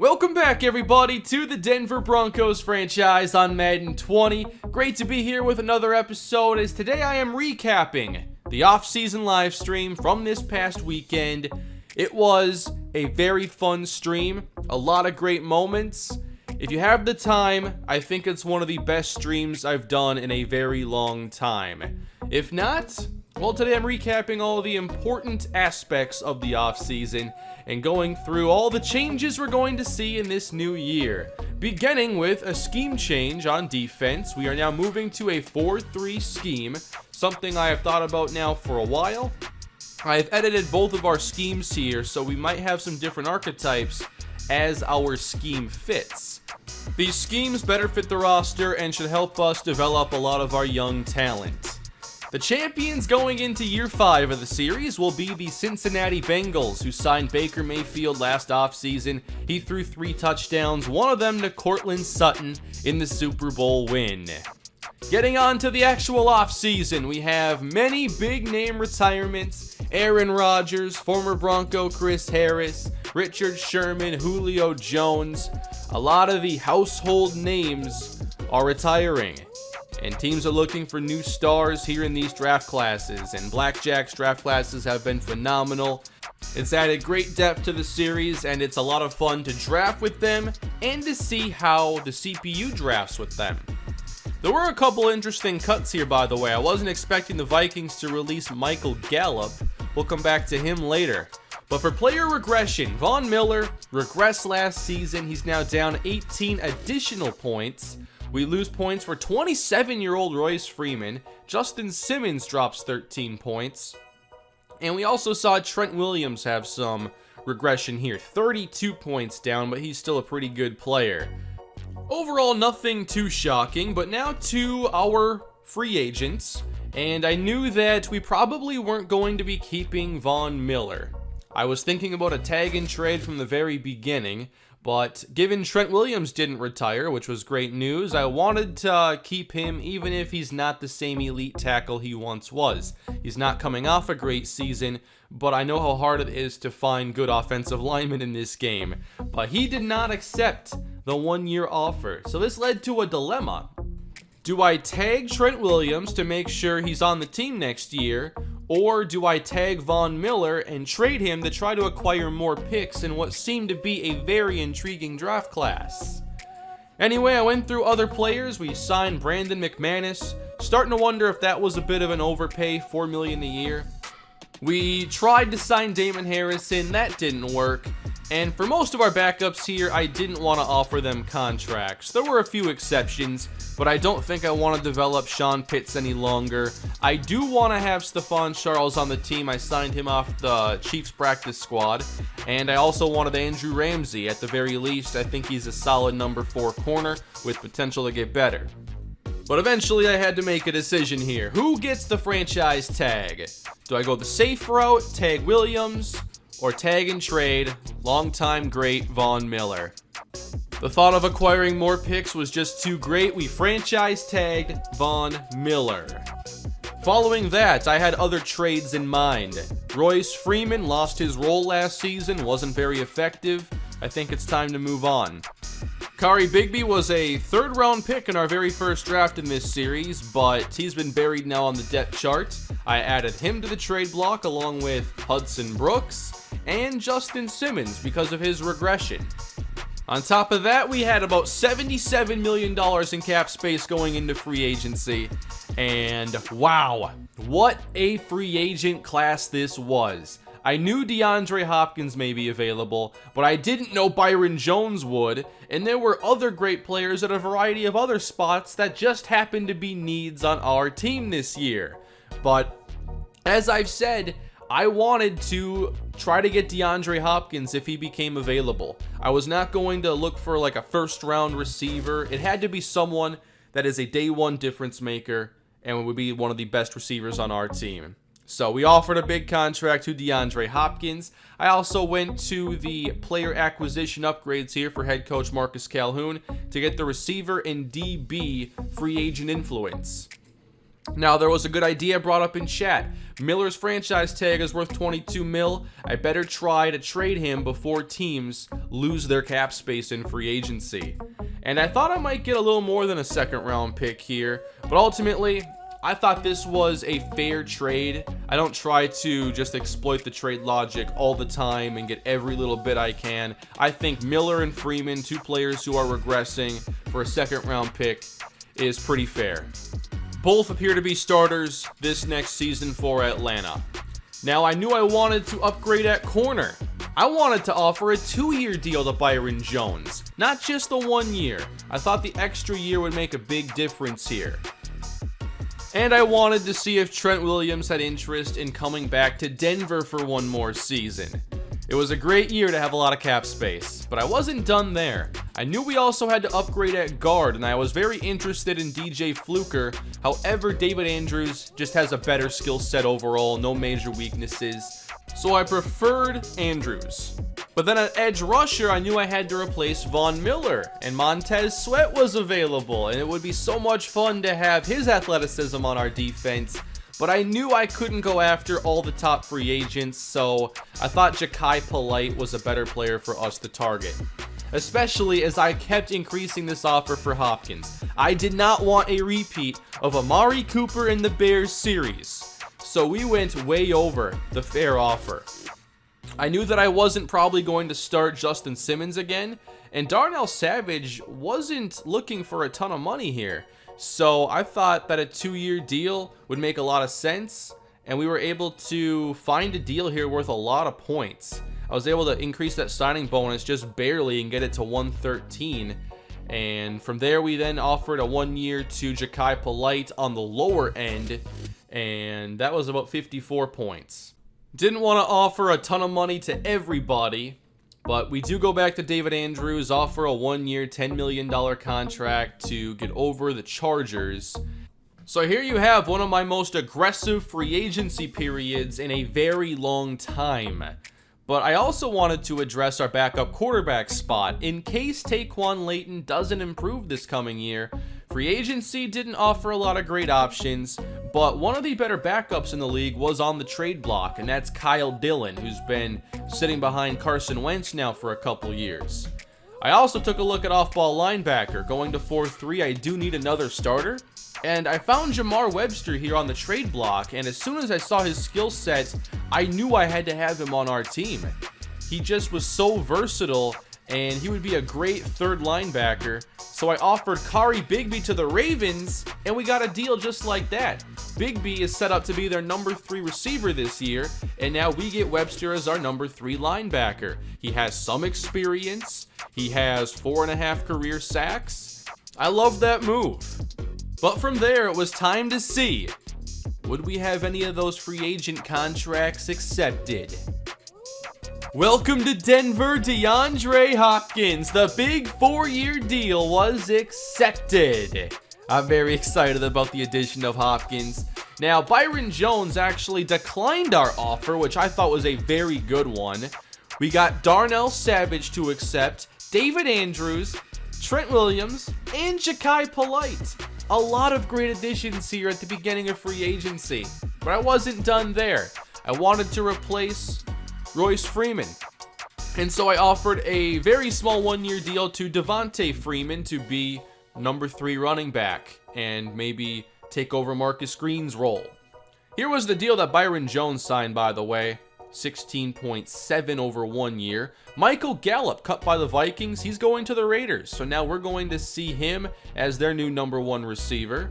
Welcome back, everybody, to the Denver Broncos franchise on Madden 20. Great to be here with another episode, as today I am recapping the off-season live stream from this past weekend. It was a very fun stream, a lot of great moments. If you have the time, I think it's one of the best streams I've done in a very long time. If not, well, today I'm recapping all the important aspects of the offseason and going through all the changes we're going to see in this new year. Beginning with a scheme change on defense. We are now moving to a 4-3 scheme, something I have thought about now for a while. I've edited both of our schemes here, so we might have some different archetypes as our scheme fits. These schemes better fit the roster and should help us develop a lot of our young talent. The champions going into year 5 of the series will be the Cincinnati Bengals, who signed Baker Mayfield last offseason. He threw 3 touchdowns, one of them to Courtland Sutton in the Super Bowl win. Getting on to the actual offseason, we have many big name retirements. Aaron Rodgers, former Bronco Chris Harris, Richard Sherman, Julio Jones. A lot of the household names are retiring. And teams are looking for new stars here in these draft classes, and Blackjack's draft classes have been phenomenal. It's added great depth to the series, and it's a lot of fun to draft with them and to see how the CPU drafts with them. There were a couple interesting cuts here, by the way. I wasn't expecting the Vikings to release Michael Gallup. We'll come back to him later. But for player regression, Von Miller regressed last season. He's now down 18 additional points. We lose points for 27-year-old Royce Freeman. Justin Simmons drops 13 points. And we also saw Trent Williams have some regression here. 32 points down, but he's still a pretty good player. Overall, nothing too shocking, but now to our free agents. And I knew that we probably weren't going to be keeping Von Miller. I was thinking about a tag and trade from the very beginning. But given Trent Williams didn't retire, which was great news, I wanted to keep him even if he's not the same elite tackle he once was. He's not coming off a great season, but I know how hard it is to find good offensive linemen in this game. But he did not accept the 1-year offer, so this led to a dilemma. Do I tag Trent Williams to make sure he's on the team next year, or do I tag Von Miller and trade him to try to acquire more picks in what seemed to be a very intriguing draft class? Anyway, I went through other players. We signed Brandon McManus. Starting to wonder if that was a bit of an overpay, $4 million a year. We tried to sign Damon Harrison. That didn't work. And for most of our backups here, I didn't want to offer them contracts. There were a few exceptions, but I don't think I want to develop Sean Pitts any longer. I do want to have Stephon Charles on the team. I signed him off the Chiefs practice squad. And I also wanted Andrew Ramsey. At the very least, I think he's a solid number 4 corner with potential to get better. But eventually I had to make a decision here. Who gets the franchise tag? Do I go the safe route, tag Williams, or tag and trade longtime great Von Miller? The thought of acquiring more picks was just too great. We franchise tagged Von Miller. Following that, I had other trades in mind. Royce Freeman lost his role last season, wasn't very effective. I think it's time to move on. Kari Bigby was a 3rd round pick in our very first draft in this series, but he's been buried now on the depth chart. I added him to the trade block along with Hudson Brooks and Justin Simmons because of his regression. On top of that, we had about $77 million in cap space going into free agency. And wow, what a free agent class this was. I knew Deandre Hopkins may be available, but I didn't know Byron Jones would, and there were other great players at a variety of other spots that just happened to be needs on our team this year. But as I've said, I wanted to try to get DeAndre Hopkins if he became available. I was not going to look for like a 1st round receiver. It had to be someone that is a day 1 difference maker and would be one of the best receivers on our team. So we offered a big contract to DeAndre Hopkins. I also went to the player acquisition upgrades here for head coach Marcus Calhoun to get the receiver and DB free agent influence. Now, there was a good idea brought up in chat. Miller's franchise tag is worth 22 mil. I better try to trade him before teams lose their cap space in free agency. And I thought I might get a little more than a second round pick here, but ultimately, I thought this was a fair trade. I don't try to just exploit the trade logic all the time and get every little bit I can. I think Miller and Freeman, two players who are regressing for a second round pick, is pretty fair. Both appear to be starters this next season for Atlanta. Now, I knew I wanted to upgrade at corner. I wanted to offer a 2-year deal to Byron Jones, not just the 1 year. I thought the extra year would make a big difference here. And I wanted to see if Trent Williams had interest in coming back to Denver for one more season. It was a great year to have a lot of cap space, but I wasn't done there. I knew we also had to upgrade at guard, and I was very interested in DJ Fluker. However, David Andrews just has a better skill set overall, no major weaknesses, so I preferred Andrews. But then at edge rusher, I knew I had to replace Von Miller, and Montez Sweat was available, and it would be so much fun to have his athleticism on our defense. But I knew I couldn't go after all the top free agents, so I thought Hyppolite was a better player for us to target. Especially as I kept increasing this offer for Hopkins. I did not want a repeat of Amari Cooper in the Bears series, so we went way over the fair offer. I knew that I wasn't probably going to start Justin Simmons again, and Darnell Savage wasn't looking for a ton of money here. So I thought that a 2-year deal would make a lot of sense, and we were able to find a deal here worth a lot of points. I was able to increase that signing bonus just barely and get it to 113. And from there, we then offered a 1 year to Hyppolite on the lower end, and that was about 54 points. Didn't want to offer a ton of money to everybody, but we do go back to David Andrews, offer a 1 year, $10 million contract to get over the Chargers. So here you have one of my most aggressive free agency periods in a very long time. But I also wanted to address our backup quarterback spot. In case Taquan Layton doesn't improve this coming year, free agency didn't offer a lot of great options, but one of the better backups in the league was on the trade block, and that's Kyle Dillon, who's been sitting behind Carson Wentz now for a couple years. I also took a look at off-ball linebacker. Going to 4-3, I do need another starter, and I found Jamar Webster here on the trade block, and as soon as I saw his skill set, I knew I had to have him on our team. He just was so versatile, and he would be a great third linebacker. So I offered Kari Bigby to the Ravens, and we got a deal just like that. Bigby is set up to be their number 3 receiver this year, and now we get Webster as our number 3 linebacker. He has some experience. He has 4.5 career sacks. I love that move. But from there, it was time to see, would we have any of those free agent contracts accepted? Welcome to Denver, DeAndre Hopkins. The big 4-year deal was accepted. I'm very excited about the addition of Hopkins. Now, Byron Jones actually declined our offer, which I thought was a very good one. We got Darnell Savage to accept, David Andrews, Trent Williams, and Hyppolite. A lot of great additions here at the beginning of free agency. But I wasn't done there. I wanted to replace Royce Freeman. And so I offered a very small 1-year deal to Devontae Freeman to be number 3 running back and maybe take over Marcus Green's role. Here was the deal that Byron Jones signed, by the way. 16.7 over 1 year. Michael Gallup cut by the Vikings. He's going to the Raiders. So now we're going to see him as their new number 1 receiver.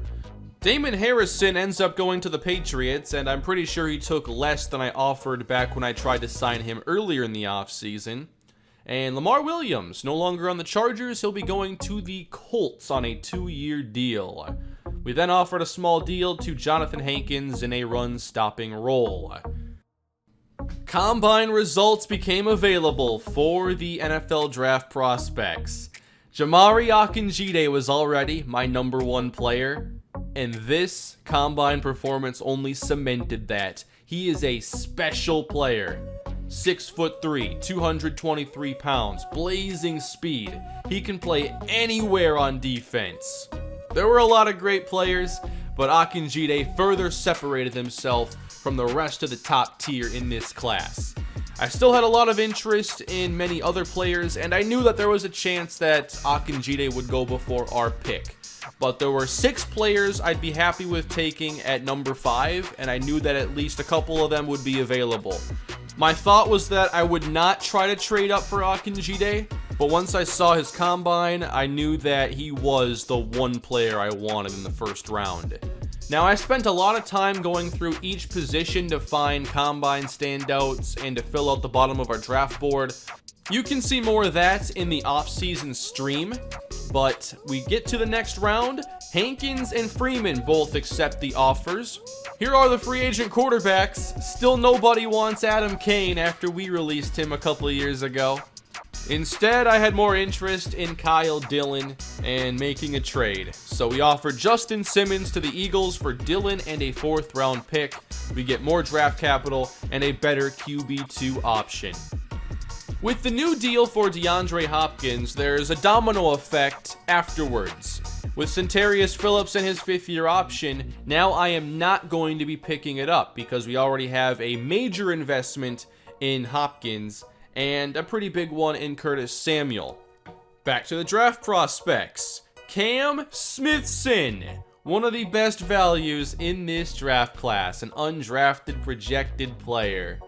Damon Harrison ends up going to the Patriots, and I'm pretty sure he took less than I offered back when I tried to sign him earlier in the offseason. And Lamar Williams, no longer on the Chargers, he'll be going to the Colts on a 2-year deal. We then offered a small deal to Jonathan Hankins in a run-stopping role. Combine results became available for the NFL draft prospects. Jamari Akinjide was already my number 1 player, and this combine performance only cemented that. He is a special player. 6'3", 223 pounds, blazing speed. He can play anywhere on defense. There were a lot of great players, but Akinjide further separated himself from the rest of the top tier in this class. I still had a lot of interest in many other players, and I knew that there was a chance that Akinjide would go before our pick. But there were 6 players I'd be happy with taking at number 5, and I knew that at least a couple of them would be available. My thought was that I would not try to trade up for Akinjide, but once I saw his combine, I knew that he was the one player I wanted in the first round. Now, I spent a lot of time going through each position to find combine standouts and to fill out the bottom of our draft board. You can see more of that in the off-season stream, but we get to the next round. Hankins and Freeman both accept the offers. Here are the free agent quarterbacks. Still nobody wants Adam Kane after we released him a couple of years ago. Instead, I had more interest in Kyle Dillon and making a trade. So we offered Justin Simmons to the Eagles for Dillon and a 4th round pick. We get more draft capital and a better QB2 option. With the new deal for DeAndre Hopkins, there's a domino effect afterwards. With Centarius Phillips and his 5th-year option, now I am not going to be picking it up because we already have a major investment in Hopkins and a pretty big one in Curtis Samuel. Back to the draft prospects. Cam Smithson, one of the best values in this draft class, an undrafted projected player.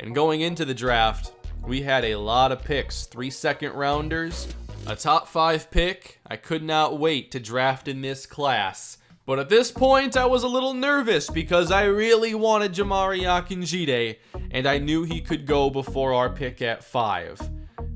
And going into the draft, we had a lot of picks, 3 second-rounders, a top 5 pick. I could not wait to draft in this class. But at this point, I was a little nervous because I really wanted Jamar Akinjide, and I knew he could go before our pick at 5.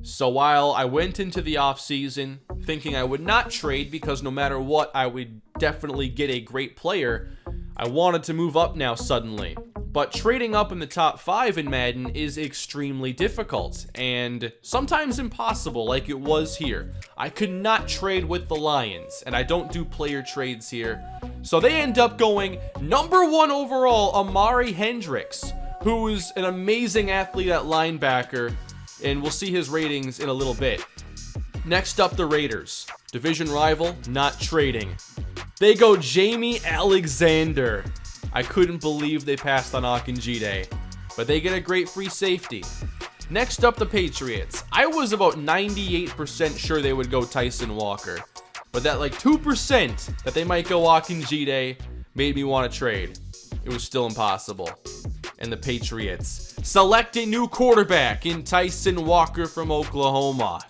So while I went into the offseason thinking I would not trade because no matter what, I would definitely get a great player, I wanted to move up now suddenly. But trading up in the top 5 in Madden is extremely difficult and sometimes impossible like it was here. I could not trade with the Lions, and I don't do player trades here. So they end up going number 1 overall, Amari Hendricks, who's an amazing athlete at linebacker, and we'll see his ratings in a little bit. Next up, the Raiders. Division rival, not trading. They go Jamie Alexander. I couldn't believe they passed on Akinjide, but they get a great free safety. Next up, the Patriots. I was about 98% sure they would go Tyson Walker, but that 2% that they might go Akinjide made me want to trade. It was still impossible. And the Patriots select a new quarterback in Tyson Walker from Oklahoma.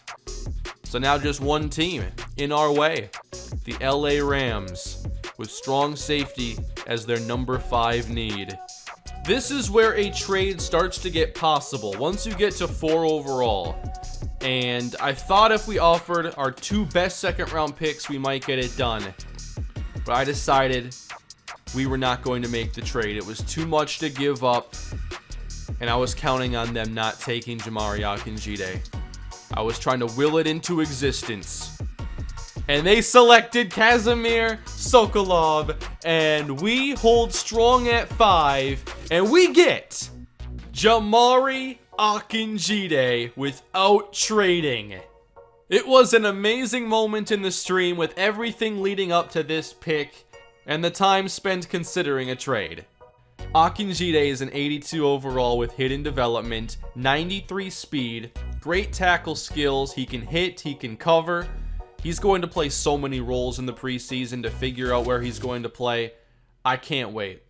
So now just one team in our way, the LA Rams, with strong safety as their number 5 need. This is where a trade starts to get possible once you get to 4 overall. And I thought if we offered our 2 best second round picks, we might get it done. But I decided we were not going to make the trade. It was too much to give up, and I was counting on them not taking Jamar Akinjide. I was trying to will it into existence. And they selected Kazimir Sokolov, and we hold strong at 5, and we get Jamar Akinjide without trading. It was an amazing moment in the stream with everything leading up to this pick and the time spent considering a trade. Akinjide is an 82 overall with hidden development, 93 speed, great tackle skills, he can hit, he can cover. He's going to play so many roles in the preseason to figure out where he's going to play. I can't wait.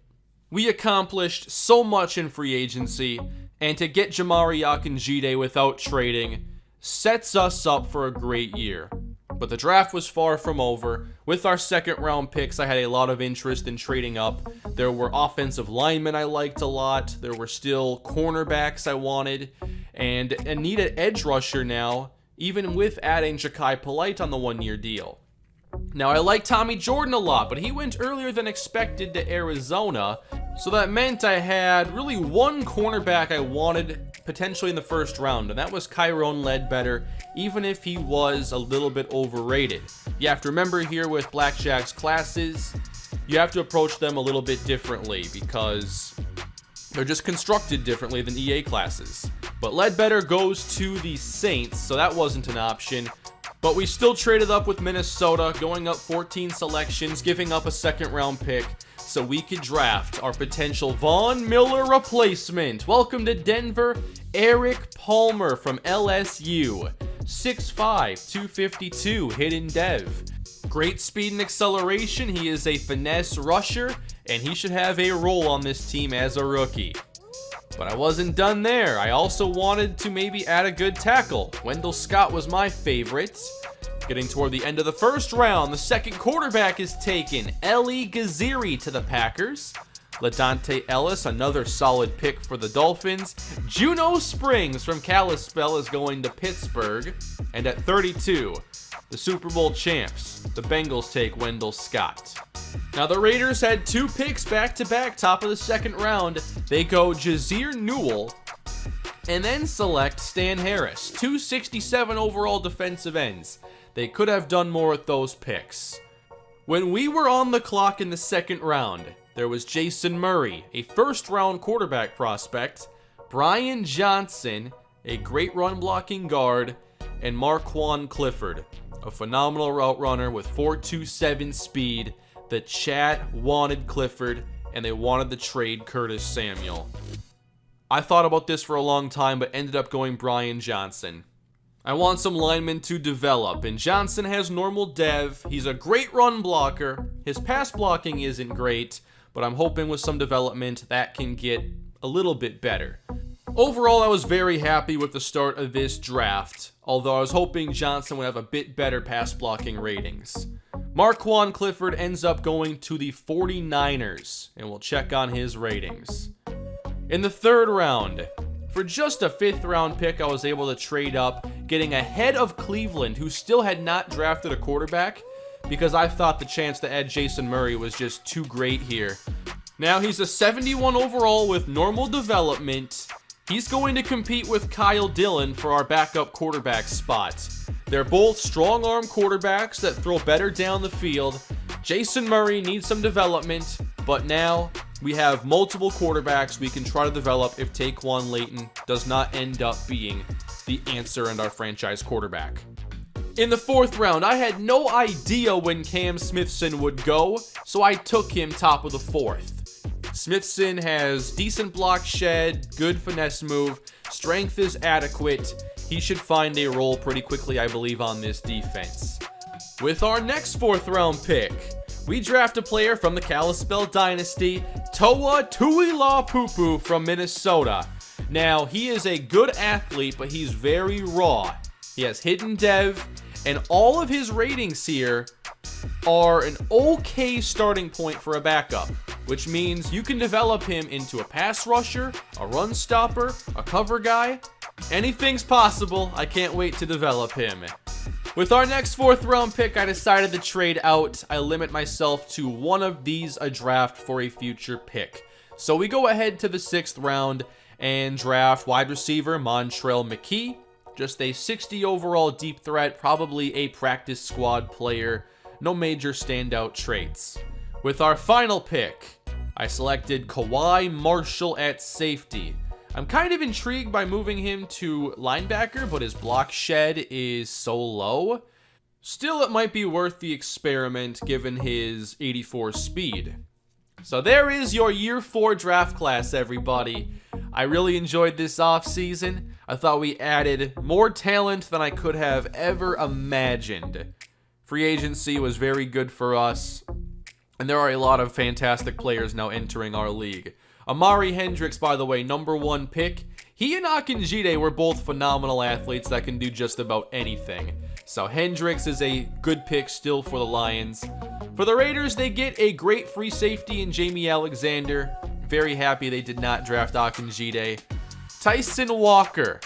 We accomplished so much in free agency, and to get Jamar Akinjide without trading sets us up for a great year. But the draft was far from over. With our second round picks, I had a lot of interest in trading up. There were offensive linemen I liked a lot. There were still cornerbacks I wanted, and I need an edge rusher now, even with adding Hyppolite on the 1-year deal. Now, I like Tommy Jordan a lot, but he went earlier than expected to Arizona, so that meant I had really one cornerback I wanted potentially in the first round, and that was Kyron Ledbetter, even if he was a little bit overrated. You have to remember here with Blackjack's classes, you have to approach them a little bit differently because they're just constructed differently than EA classes. But Ledbetter goes to the Saints, so that wasn't an option. But we still traded up with Minnesota, going up 14 selections, giving up a second-round pick so we could draft our potential Von Miller replacement. Welcome to Denver, Eric Palmer from LSU. 6'5", 252, hidden dev. Great speed and acceleration. He is a finesse rusher, and he should have a role on this team as a rookie. But I wasn't done there. I also wanted to maybe add a good tackle. Wendell Scott was my favorite. Getting toward the end of the first round, the second quarterback is taken. Eli Gaziri to the Packers. LaDante Ellis, another solid pick for the Dolphins. Juno Springs from Kalispell is going to Pittsburgh. And at 32, the Super Bowl champs, the Bengals take Wendell Scott. Now the Raiders had 2 picks back-to-back, top of the second round. They go Jazeer Newell and then select Stan Harris. 267 overall defensive ends. They could have done more with those picks. When we were on the clock in the second round, there was Jason Murray, a first-round quarterback prospect, Brian Johnson, a great run-blocking guard, and Marquand Clifford, a phenomenal route runner with 4.27 speed. The chat wanted Clifford, and they wanted to trade Curtis Samuel. I thought about this for a long time, but ended up going Brian Johnson. I want some linemen to develop, and Johnson has normal dev. He's a great run blocker. His pass blocking isn't great, but I'm hoping with some development that can get a little bit better. Overall, I was very happy with the start of this draft, although I was hoping Johnson would have a bit better pass blocking ratings. Marquand Clifford ends up going to the 49ers, and we'll check on his ratings. In the third round, for just a 5th round pick, I was able to trade up, getting ahead of Cleveland, who still had not drafted a quarterback, because I thought the chance to add Jason Murray was just too great here. Now he's a 71 overall with normal development. He's going to compete with Kyle Dillon for our backup quarterback spot. They're both strong arm quarterbacks that throw better down the field. Jason Murray needs some development, but now we have multiple quarterbacks we can try to develop if Taquan Layton does not end up being the answer and our franchise quarterback. In the 4th round, I had no idea when Cam Smithson would go, so I took him top of the 4th. Smithson has decent block shed, good finesse move, strength is adequate. He should find a role pretty quickly, I believe, on this defense. With our next 4th round pick, we draft a player from the Kalispell Dynasty, Toa Tuilapupu from Minnesota. Now, he is a good athlete, but he's very raw. He has hidden dev, and all of his ratings here are an okay starting point for a backup, which means you can develop him into a pass rusher, a run stopper, a cover guy. Anything's possible. I can't wait to develop him. With our next 4th round pick, I decided to trade out. I limit myself to one of these a draft for a future pick. So we go ahead to the 6th round and draft wide receiver Montrell McKee. Just a 60 overall deep threat, probably a practice squad player. No major standout traits. With our final pick, I selected Kawhi Marshall at safety. I'm kind of intrigued by moving him to linebacker, but his block shed is so low. Still, it might be worth the experiment given his 84 speed. So there is your year 4 draft class, everybody. I really enjoyed this offseason. I thought we added more talent than I could have ever imagined. Free agency was very good for us, and there are a lot of fantastic players now entering our league. Amari Hendricks, by the way, number 1 pick. He and Akinjide were both phenomenal athletes that can do just about anything. So Hendricks is a good pick still for the Lions. For the Raiders, they get a great free safety in Jamie Alexander. Very happy they did not draft Akinjide. Tyson Walker,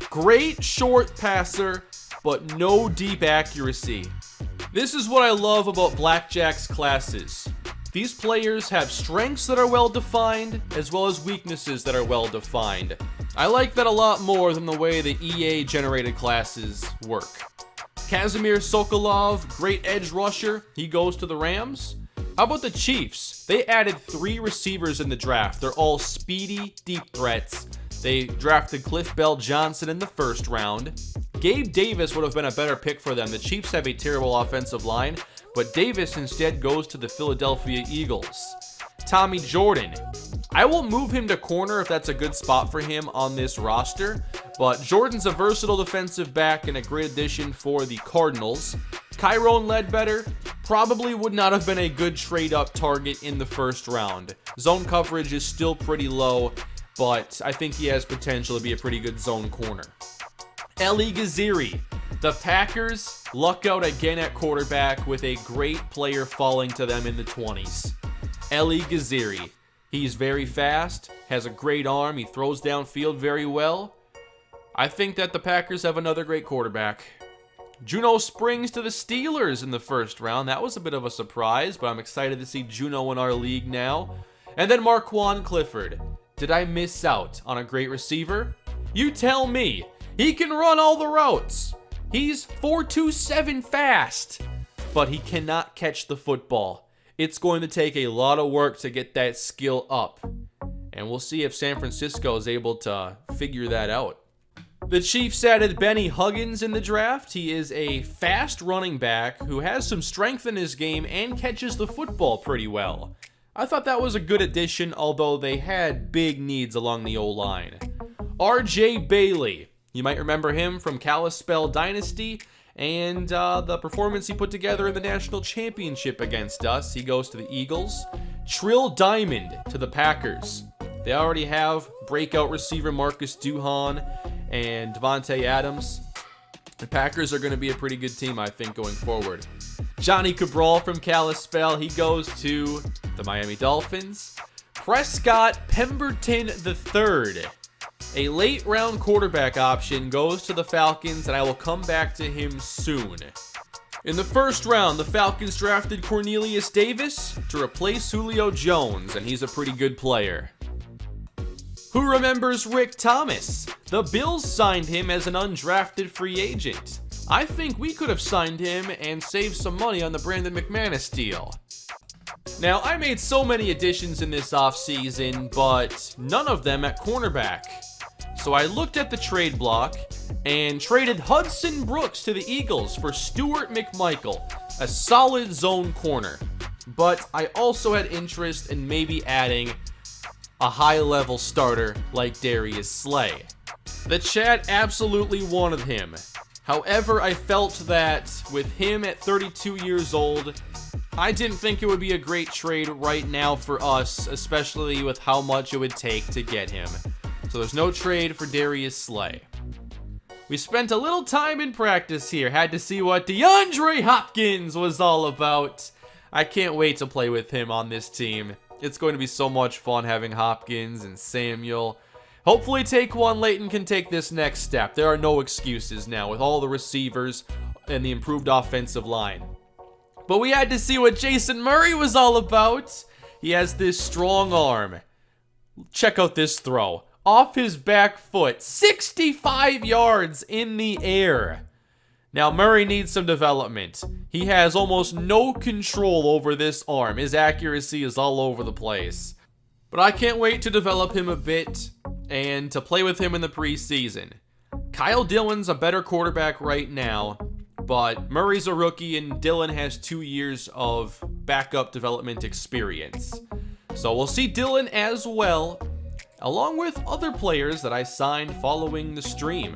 great short passer, but no deep accuracy. This is what I love about Blackjack's classes. These players have strengths that are well defined, as well as weaknesses that are well defined. I like that a lot more than the way the EA generated classes work. Kazimir Sokolov, great edge rusher. He goes to the Rams. How about the Chiefs? They added 3 receivers in the draft. They're all speedy, deep threats. They drafted Cliff Bell Johnson in the 1st round. Gabe Davis would have been a better pick for them. The Chiefs have a terrible offensive line, but Davis instead goes to the Philadelphia Eagles. Tommy Jordan. I will move him to corner if that's a good spot for him on this roster, but Jordan's a versatile defensive back and a great addition for the Cardinals. Tyrone Ledbetter probably would not have been a good trade-up target in the first round. Zone coverage is still pretty low, but I think he has potential to be a pretty good zone corner. Eli Gaziri. The Packers luck out again at quarterback with a great player falling to them in the 20s. Eli Gaziri. He's very fast, has a great arm, he throws downfield very well. I think that the Packers have another great quarterback. Juno Springs to the Steelers in the first round. That was a bit of a surprise, but I'm excited to see Juno in our league now. And then Marquand Clifford. Did I miss out on a great receiver? You tell me. He can run all the routes. He's 4.27 fast, but he cannot catch the football. It's going to take a lot of work to get that skill up. And we'll see if San Francisco is able to figure that out. The Chiefs added Bennie Huggins in the draft. He is a fast running back who has some strength in his game and catches the football pretty well. I thought that was a good addition, although they had big needs along the O-line. R.J. Bailey. You might remember him from Kalispell Dynasty and the performance he put together in the national championship against us. He goes to the Eagles. Trill Diamond to the Packers. They already have breakout receiver Marcus Duhan and Devontae Adams. The Packers are going to be a pretty good team, I think, going forward. Johnny Cabral from Kalispell. He goes to the Miami Dolphins. Prescott Pemberton III. A late round quarterback option goes to the Falcons, and I will come back to him soon. In the first round, the Falcons drafted Cornelius Davis to replace Julio Jones, and he's a pretty good player. Who remembers Rick Thomas? The Bills signed him as an undrafted free agent. I think we could have signed him and saved some money on the Brandon McManus deal. Now, I made so many additions in this offseason, but none of them at cornerback. So I looked at the trade block and traded Hudson Brooks to the Eagles for Stuart McMichael, a solid zone corner. But I also had interest in maybe adding a high-level starter like Darius Slay. The chat absolutely wanted him. However, I felt that with him at 32 years old, I didn't think it would be a great trade right now for us, especially with how much it would take to get him. So there's no trade for Darius Slay. We spent a little time in practice here, had to see what DeAndre Hopkins was all about. I can't wait to play with him on this team. It's going to be so much fun having Hopkins and Samuel. Hopefully Taquan Layton can take this next step. There are no excuses now with all the receivers and the improved offensive line. But we had to see what Jason Murray was all about. He has this strong arm. Check out this throw. Off his back foot, 65 yards in the air. Now, Murray needs some development. He has almost no control over this arm. His accuracy is all over the place. But I can't wait to develop him a bit and to play with him in the preseason. Kyle Dillon's a better quarterback right now, but Murray's a rookie and Dillon has 2 years of backup development experience. So we'll see Dillon as well, along with other players that I signed following the stream.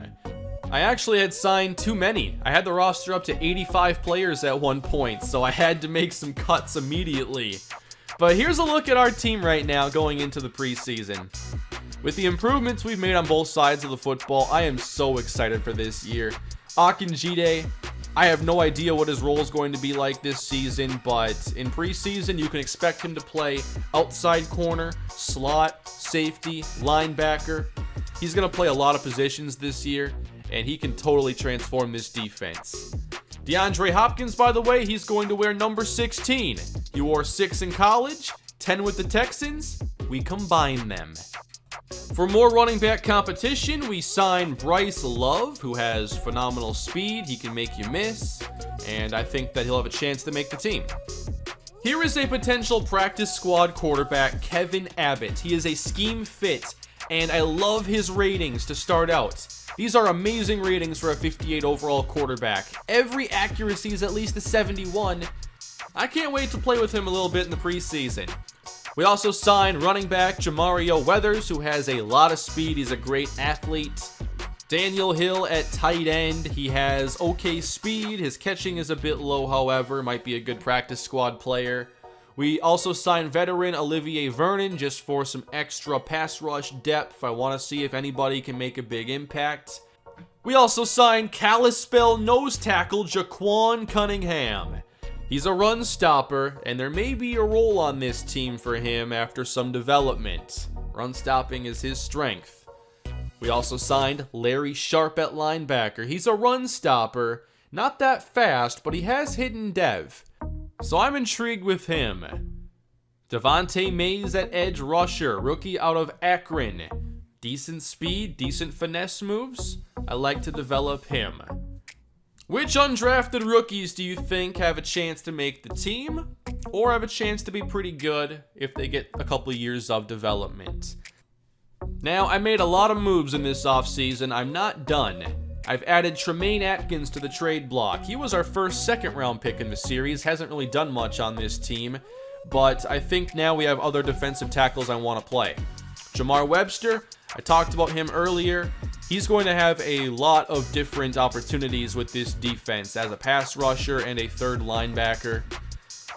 I actually had signed too many. I had the roster up to 85 players at one point, so I had to make some cuts immediately. But here's a look at our team right now going into the preseason. With the improvements we've made on both sides of the football, I am so excited for this year. Akinjide, I have no idea what his role is going to be like this season, but in preseason, you can expect him to play outside corner, slot, safety, linebacker. He's going to play a lot of positions this year, and he can totally transform this defense. DeAndre Hopkins, by the way, he's going to wear number 16. He wore 6 in college, 10 with the Texans. We combine them. For more running back competition, we signed Bryce Love, who has phenomenal speed. He can make you miss, and I think that he'll have a chance to make the team. Here is a potential practice squad quarterback, Kevin Abbott. He is a scheme fit, and I love his ratings to start out. These are amazing ratings for a 58 overall quarterback. Every accuracy is at least a 71. I can't wait to play with him a little bit in the preseason. We also signed running back Jamar Webster, who has a lot of speed. He's a great athlete. Daniel Hill at tight end. He has okay speed. His catching is a bit low, however. Might be a good practice squad player. We also signed veteran Olivier Vernon just for some extra pass rush depth. I want to see if anybody can make a big impact. We also signed Kalispell nose tackle Jaquan Cunningham. He's a run stopper, and there may be a role on this team for him after some development. Run stopping is his strength. We also signed Larry Sharp at linebacker. He's a run stopper, not that fast, but he has hidden dev. So I'm intrigued with him. Devontae Mays at edge rusher, rookie out of Akron. Decent speed, decent finesse moves. I like to develop him. Which undrafted rookies do you think have a chance to make the team, or have a chance to be pretty good if they get a couple years of development? Now, I made a lot of moves in this offseason. I'm not done. I've added Tremaine Atkins to the trade block. He was our first second-round pick in the series. Hasn't really done much on this team, but I think now we have other defensive tackles I want to play. Jamar Webster, I talked about him earlier. He's going to have a lot of different opportunities with this defense as a pass rusher and a third linebacker.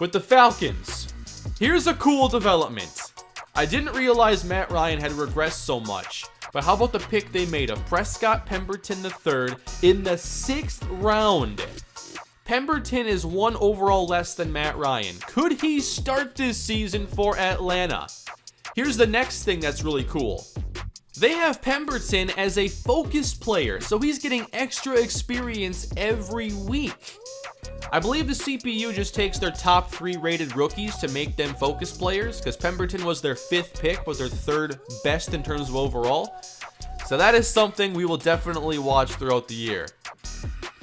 With the Falcons, here's a cool development. I didn't realize Matt Ryan had regressed so much. But how about the pick they made of Prescott Pemberton III in the 6th round? Pemberton is 1 overall less than Matt Ryan. Could he start this season for Atlanta? Here's the next thing that's really cool. They have Pemberton as a focus player, so he's getting extra experience every week. I believe the CPU just takes their top 3 rated rookies to make them focus players, because Pemberton was their 5th pick, was their 3rd best in terms of overall. So that is something we will definitely watch throughout the year.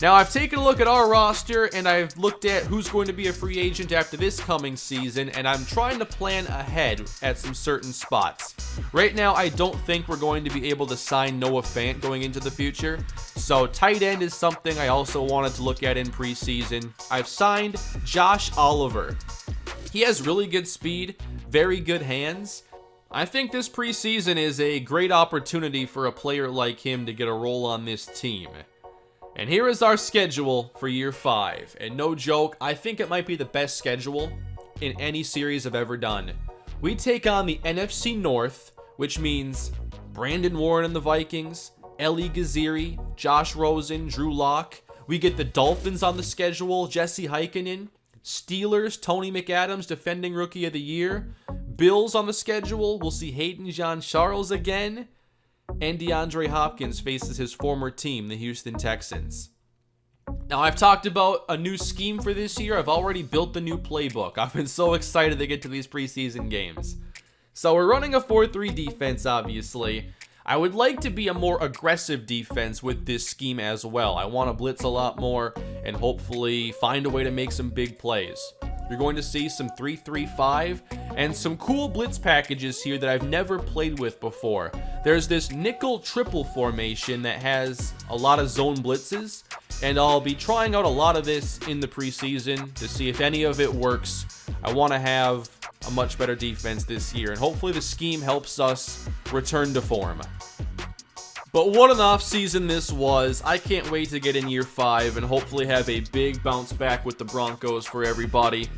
Now, I've taken a look at our roster, and I've looked at who's going to be a free agent after this coming season, and I'm trying to plan ahead at some certain spots. Right now, I don't think we're going to be able to sign Noah Fant going into the future, so tight end is something I also wanted to look at in preseason. I've signed Josh Oliver. He has really good speed, very good hands. I think this preseason is a great opportunity for a player like him to get a role on this team. And here is our schedule for year 5. And no joke, I think it might be the best schedule in any series I've ever done. We take on the NFC North, which means Brandon Warren and the Vikings, Eli Gaziri, Josh Rosen, Drew Lock. We get the Dolphins on the schedule, Jesse Heikkinen. Steelers, Tony McAdams, defending Rookie of the Year. Bills on the schedule, we'll see Hayden Jean-Charles again. And DeAndre Hopkins faces his former team, the Houston Texans. Now, I've talked about a new scheme for this year. I've already built the new playbook. I've been so excited to get to these preseason games. So we're running a 4-3 defense, obviously. I would like to be a more aggressive defense with this scheme as well. I want to blitz a lot more and hopefully find a way to make some big plays. You're going to see some 3-3-5 and some cool blitz packages here that I've never played with before. There's this nickel triple formation that has a lot of zone blitzes, and I'll be trying out a lot of this in the preseason to see if any of it works. I want to have a much better defense this year, and hopefully the scheme helps us return to form. But what an offseason this was. I can't wait to get in year 5 and hopefully have a big bounce back with the Broncos for everybody.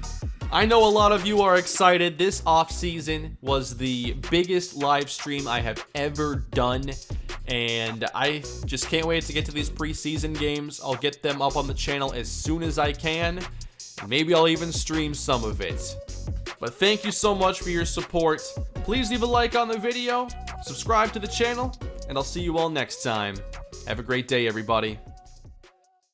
I know a lot of you are excited. This offseason was the biggest live stream I have ever done, and I just can't wait to get to these preseason games. I'll get them up on the channel as soon as I can, and maybe I'll even stream some of it. But thank you so much for your support. Please leave a like on the video, subscribe to the channel, and I'll see you all next time. Have a great day, everybody.